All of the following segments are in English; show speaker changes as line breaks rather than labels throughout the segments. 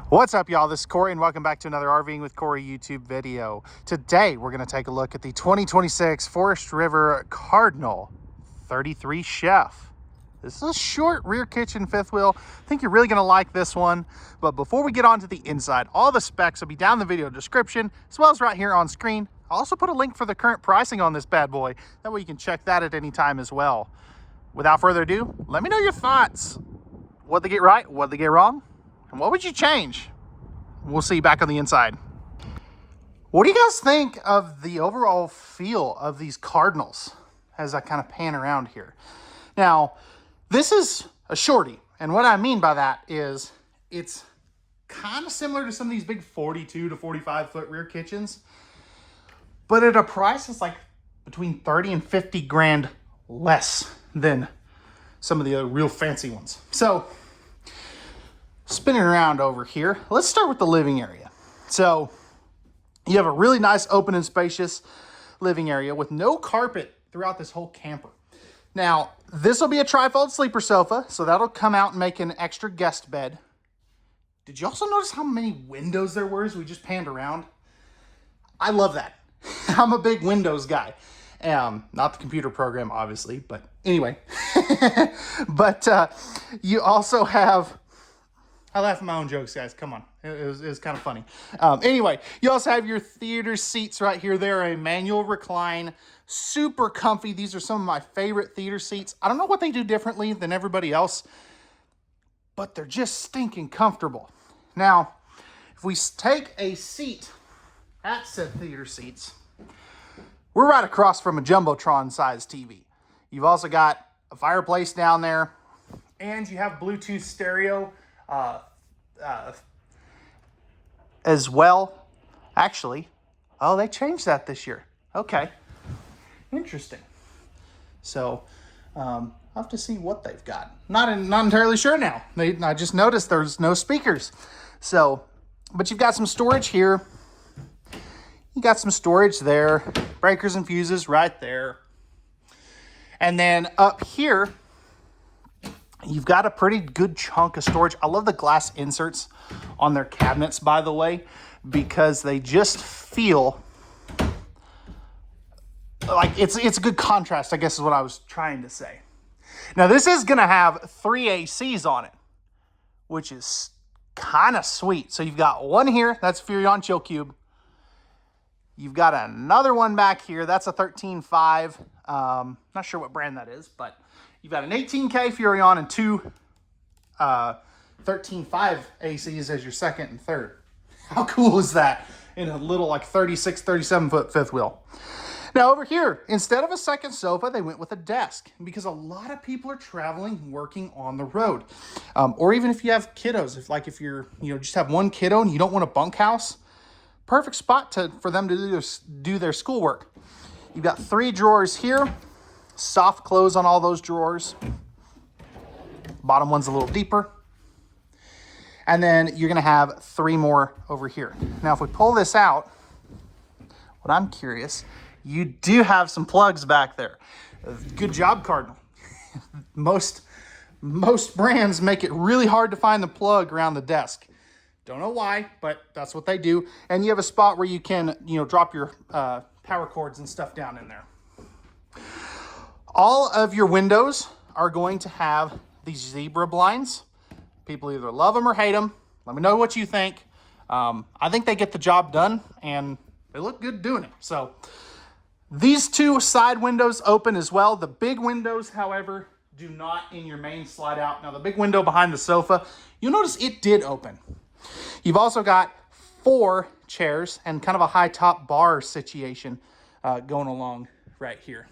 What's up, y'all? This is Corey, and welcome back to another RVing with Corey YouTube video. Today, we're going to take a look at the 2026 Forest River Cardinal 33CHEF. This is a short rear kitchen fifth wheel. I think you're really going to like this one. But before we get on to the inside, all the specs will be down in the video description, as well as right here on screen. I'll also put a link for the current pricing on this bad boy. That way you can check that at any time as well. Without further ado, let me know your thoughts. What'd they get right? What'd they get wrong? And what would you change? We'll see you back on the inside. What do you guys think of the overall feel of these Cardinals as I kind of pan around here? Now, this is a shorty. And what I mean by that is it's kind of similar to some of these big 42 to 45 foot rear kitchens, but at a price that's like between 30 and 50 grand less than some of the other real fancy ones. So spinning around over here, let's start with the living area. So you have a really nice open and spacious living area with no carpet throughout this whole camper. Now, this will be a trifold sleeper sofa, so that'll come out and make an extra guest bed. Did you also notice how many windows there were as we just panned around? I love that. I'm a big Windows guy. Not the computer program, obviously, but anyway. But you also have... I laugh at my own jokes, guys. Come on. It was kind of funny. Anyway, you also have your theater seats right here. They're a manual recline, super comfy. These are some of my favorite theater seats. I don't know what they do differently than everybody else, but they're just stinking comfortable. Now, if we take a seat at said theater seats, we're right across from a Jumbotron-sized TV. You've also got a fireplace down there, and you have Bluetooth stereo as well. Actually, oh, they changed that this year. Okay, interesting. So I'll have to see what they've got. Not entirely sure now. I just noticed there's no speakers. So, but you've got some storage here. You got some storage there. Breakers and fuses right there. And then up here, you've got a pretty good chunk of storage. I love the glass inserts on their cabinets, by the way, because they just feel like it's a good contrast, I guess is what I was trying to say. Now, this is going to have 3 ACs on it, which is kind of sweet. So you've got one here, that's Furrion Chill Cube. You've got another one back here, that's a 13.5. Not sure what brand that is, but you've got an 18K Furrion and two 13.5 ACs as your second and third. How cool is that in a little like 36, 37 foot fifth wheel? Now over here, instead of a second sofa, they went with a desk because a lot of people are traveling, working on the road. Or even if you have kiddos, if you're, just have one kiddo and you don't want a bunkhouse, perfect spot for them to do their schoolwork. You've got 3 drawers here. Soft close on all those drawers. Bottom one's a little deeper. And then you're going to have 3 more over here. Now, if we pull this out, what I'm curious, you do have some plugs back there. Good job, Cardinal. Most brands make it really hard to find the plug around the desk. Don't know why, but that's what they do. And you have a spot where you can, drop your power cords and stuff down in there. All of your windows are going to have these zebra blinds. People either love them or hate them. Let me know what you think. I think they get the job done, and they look good doing it. So these 2 side windows open as well. The big windows, however, do not in your main slide out. Now, the big window behind the sofa, you'll notice it did open. You've also got 4 chairs and kind of a high top bar situation going along right here.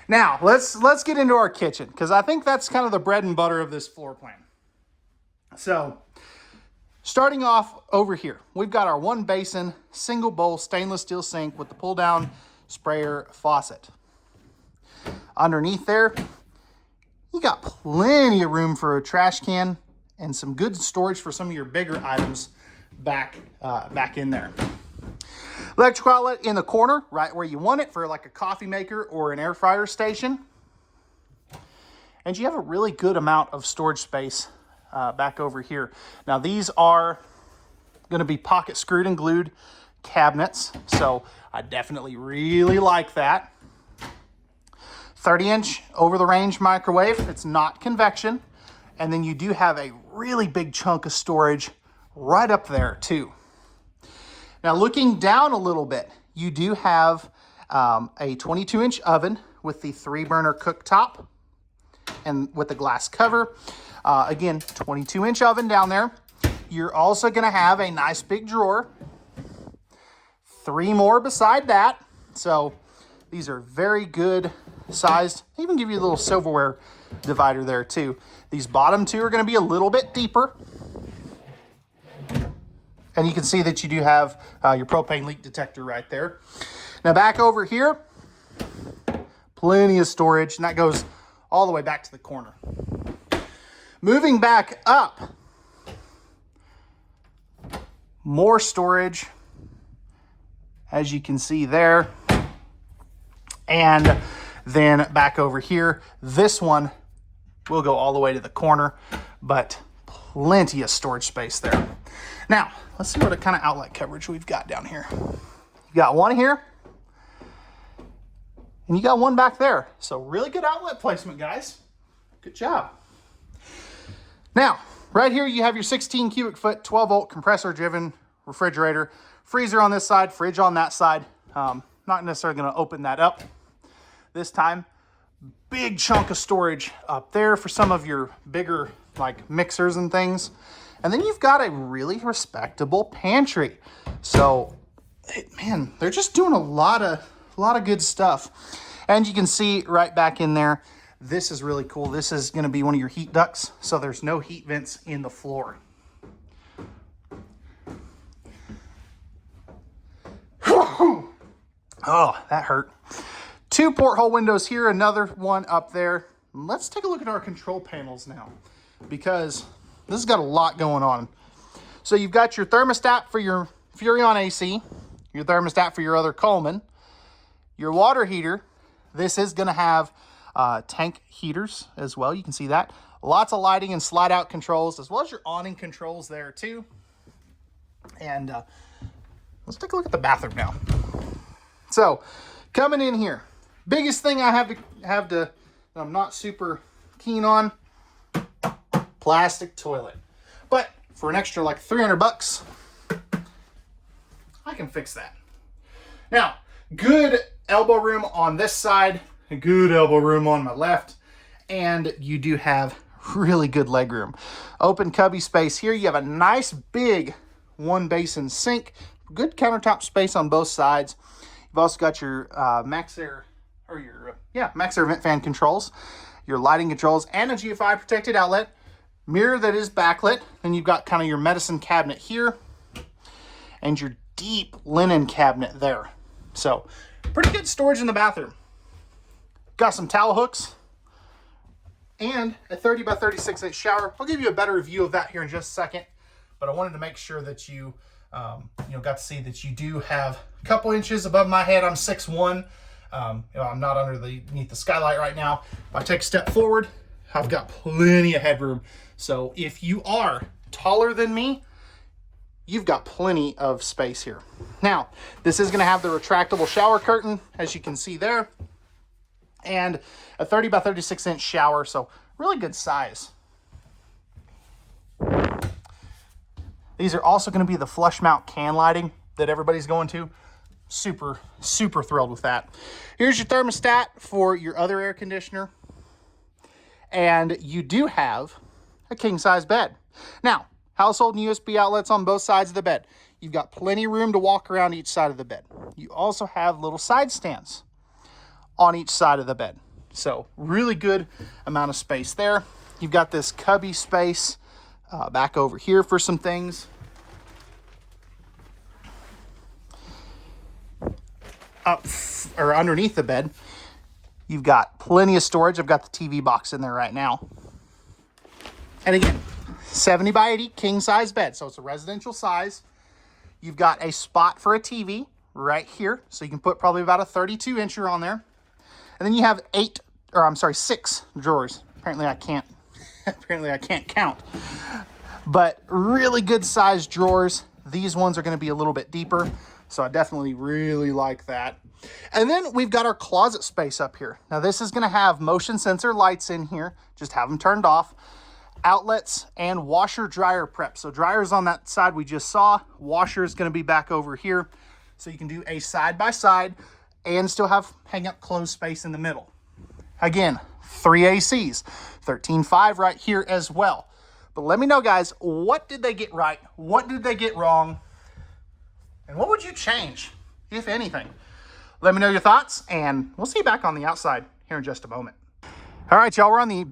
Now, let's get into our kitchen, because I think that's kind of the bread and butter of this floor plan. So, starting off over here, we've got our 1 basin, single bowl stainless steel sink with the pull down sprayer faucet. Underneath there, you got plenty of room for a trash can and some good storage for some of your bigger items back in there. Electrical outlet in the corner, right where you want it for like a coffee maker or an air fryer station. And you have a really good amount of storage space back over here. Now these are going to be pocket screwed and glued cabinets, so I definitely really like that. 30-inch over-the-range microwave. It's not convection. And then you do have a really big chunk of storage right up there too. Now looking down a little bit, you do have a 22-inch oven with the 3-burner cooktop and with the glass cover. Again, 22-inch oven down there. You're also going to have a nice big drawer. 3 more beside that. So these are very good sized. They even give you a little silverware divider there too. These bottom 2 are going to be a little bit deeper. And you can see that you do have your propane leak detector right there. Now back over here, plenty of storage, and that goes all the way back to the corner. Moving back up, more storage, as you can see there. And then back over here, this one will go all the way to the corner, but plenty of storage space there. Now, let's see what kind of outlet coverage we've got down here. You got one here, and you got one back there. So really good outlet placement, guys. Good job. Now, right here you have your 16 cubic foot, 12 volt compressor driven refrigerator, freezer on this side, fridge on that side. Not necessarily going to open that up this time. Big chunk of storage up there for some of your bigger like mixers and things. And then you've got a really respectable pantry. So, man, they're just doing a lot of good stuff. And you can see right back in there, this is really cool. This is going to be one of your heat ducts, so there's no heat vents in the floor. Oh, that hurt. 2 porthole windows here, another one up there. Let's take a look at our control panels now, because this has got a lot going on. So you've got your thermostat for your Furrion AC, your thermostat for your other Coleman, your water heater. This is going to have tank heaters as well. You can see that. Lots of lighting and slide out controls, as well as your awning controls there too. And let's take a look at the bathroom now. So coming in here, biggest thing I have to I'm not super keen on, plastic toilet. But for an extra like $300, I can fix that. Now, good elbow room on this side, a good elbow room on my left, and you do have really good leg room. Open cubby space here. You have a nice big 1 basin sink, good countertop space on both sides. You've also got your Max Air vent fan controls, your lighting controls, and a GFI protected outlet. Mirror that is backlit. Then you've got kind of your medicine cabinet here and your deep linen cabinet there. So pretty good storage in the bathroom. Got some towel hooks and a 30 by 36 inch shower. I'll give you a better view of that here in just a second, but I wanted to make sure that you got to see that you do have a couple inches above my head. I'm 6'1". I'm not underneath the skylight right now. If I take a step forward, I've got plenty of headroom. So if you are taller than me, you've got plenty of space here. Now, this is going to have the retractable shower curtain, as you can see there, and a 30 by 36 inch shower. So really good size. These are also going to be the flush mount can lighting that everybody's going to. Super, super thrilled with that. Here's your thermostat for your other air conditioner. And you do have a king size bed. Now, household and USB outlets on both sides of the bed. You've got plenty of room to walk around each side of the bed. You also have little side stands on each side of the bed. So really good amount of space there. You've got this cubby space back over here for some things. Up or underneath the bed, you've got plenty of storage. I've got the TV box in there right now. And again, 70 by 80 king size bed. So it's a residential size. You've got a spot for a TV right here. So you can put probably about a 32 incher on there. And then you have 6 drawers. Apparently I can't Apparently I can't count. But really good sized drawers. These ones are going to be a little bit deeper, so I definitely really like that. And then we've got our closet space up here. Now this is going to have motion sensor lights in here. Just have them turned off. Outlets and washer dryer prep. So dryer's on that side we just saw. Washer is going to be back over here. So you can do a side by side and still have hang up clothes space in the middle. Again, 3 ACs, 13.5 right here as well. But let me know, guys, what did they get right? What did they get wrong? And what would you change, if anything? Let me know your thoughts, and we'll see you back on the outside here in just a moment. All right, y'all, we're on the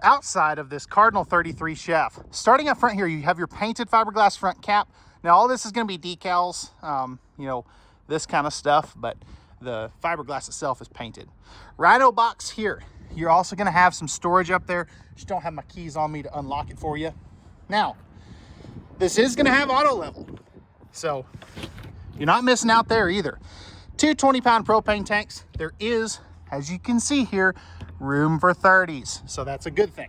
outside of this Cardinal 33CHEF. Starting up front here, you have your painted fiberglass front cap. Now, all this is going to be decals, you know, this kind of stuff, but the fiberglass itself is painted. Rhino box here. You're also going to have some storage up there. Just don't have my keys on me to unlock it for you. Now, this is going to have auto level, so you're not missing out there either. 2 20-pound propane tanks. There is, as you can see here, room for 30s, so that's a good thing.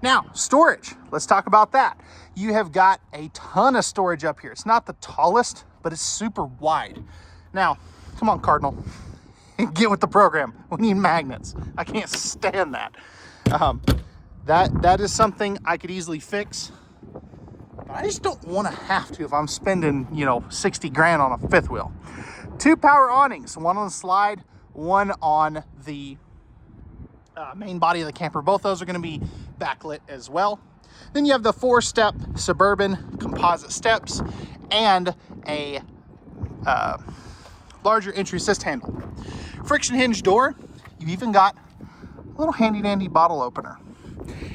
Now, storage. Let's talk about that. You have got a ton of storage up here. It's not the tallest, but it's super wide. Now, come on, Cardinal. Get with the program. We need magnets. I can't stand that. That is something I could easily fix, but I just don't want to have to if I'm spending, you know, 60 grand on a fifth wheel. 2 power awnings, one on the slide, one on the main body of the camper. Both those are going to be backlit as well. Then you have the 4-step Suburban composite steps and a larger entry assist handle. Friction hinge door. You've even got a little handy dandy bottle opener.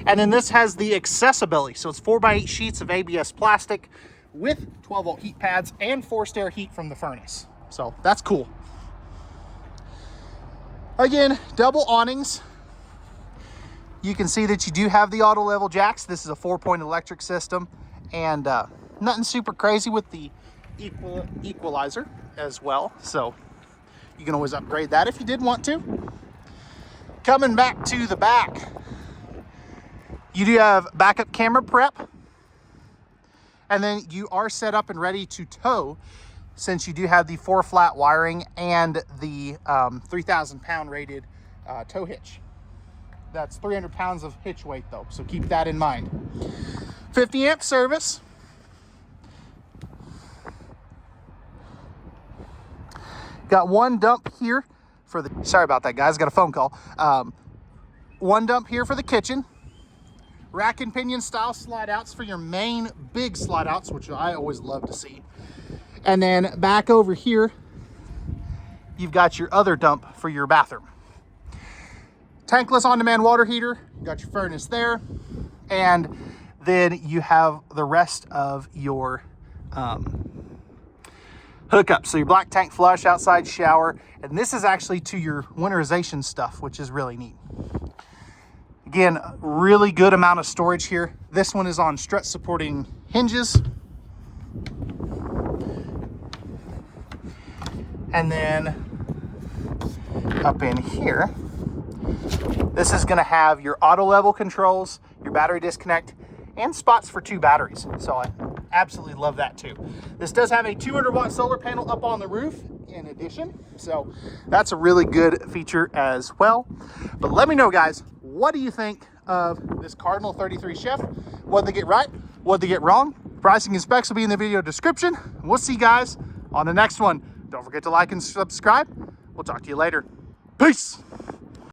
And then this has the accessibility. So it's 4x8 sheets of ABS plastic with 12-volt heat pads and forced air heat from the furnace. So that's cool. Again, double awnings. You can see that you do have the auto level jacks. This is a 4-point electric system, and nothing super crazy with the equalizer as well. So you can always upgrade that if you did want to. Coming back to the back, you do have backup camera prep, and then you are set up and ready to tow since you do have the 4-flat wiring and the 3,000 pound rated tow hitch. That's 300 pounds of hitch weight though, so keep that in mind. 50 amp service. Got one dump here for the, sorry about that guys, got a phone call. One dump here for the kitchen. Rack and pinion style slide outs for your main big slide outs, which I always love to see. And then back over here, you've got your other dump for your bathroom. Tankless on-demand water heater, you got your furnace there, and then you have the rest of your hookup. So your black tank flush, outside shower, and this is actually to your winterization stuff, which is really neat. Again, really good amount of storage here. This one is on strut supporting hinges. And then up in here, this is going to have your auto level controls, your battery disconnect, and spots for 2 batteries. So I absolutely love that too. This does have a 200-watt solar panel up on the roof in addition. So that's a really good feature as well. But let me know, guys, what do you think of this Cardinal 33CHEF? What did they get right? What did they get wrong? Pricing and specs will be in the video description. We'll see you guys on the next one. Don't forget to like and subscribe. We'll talk to you later. Peace.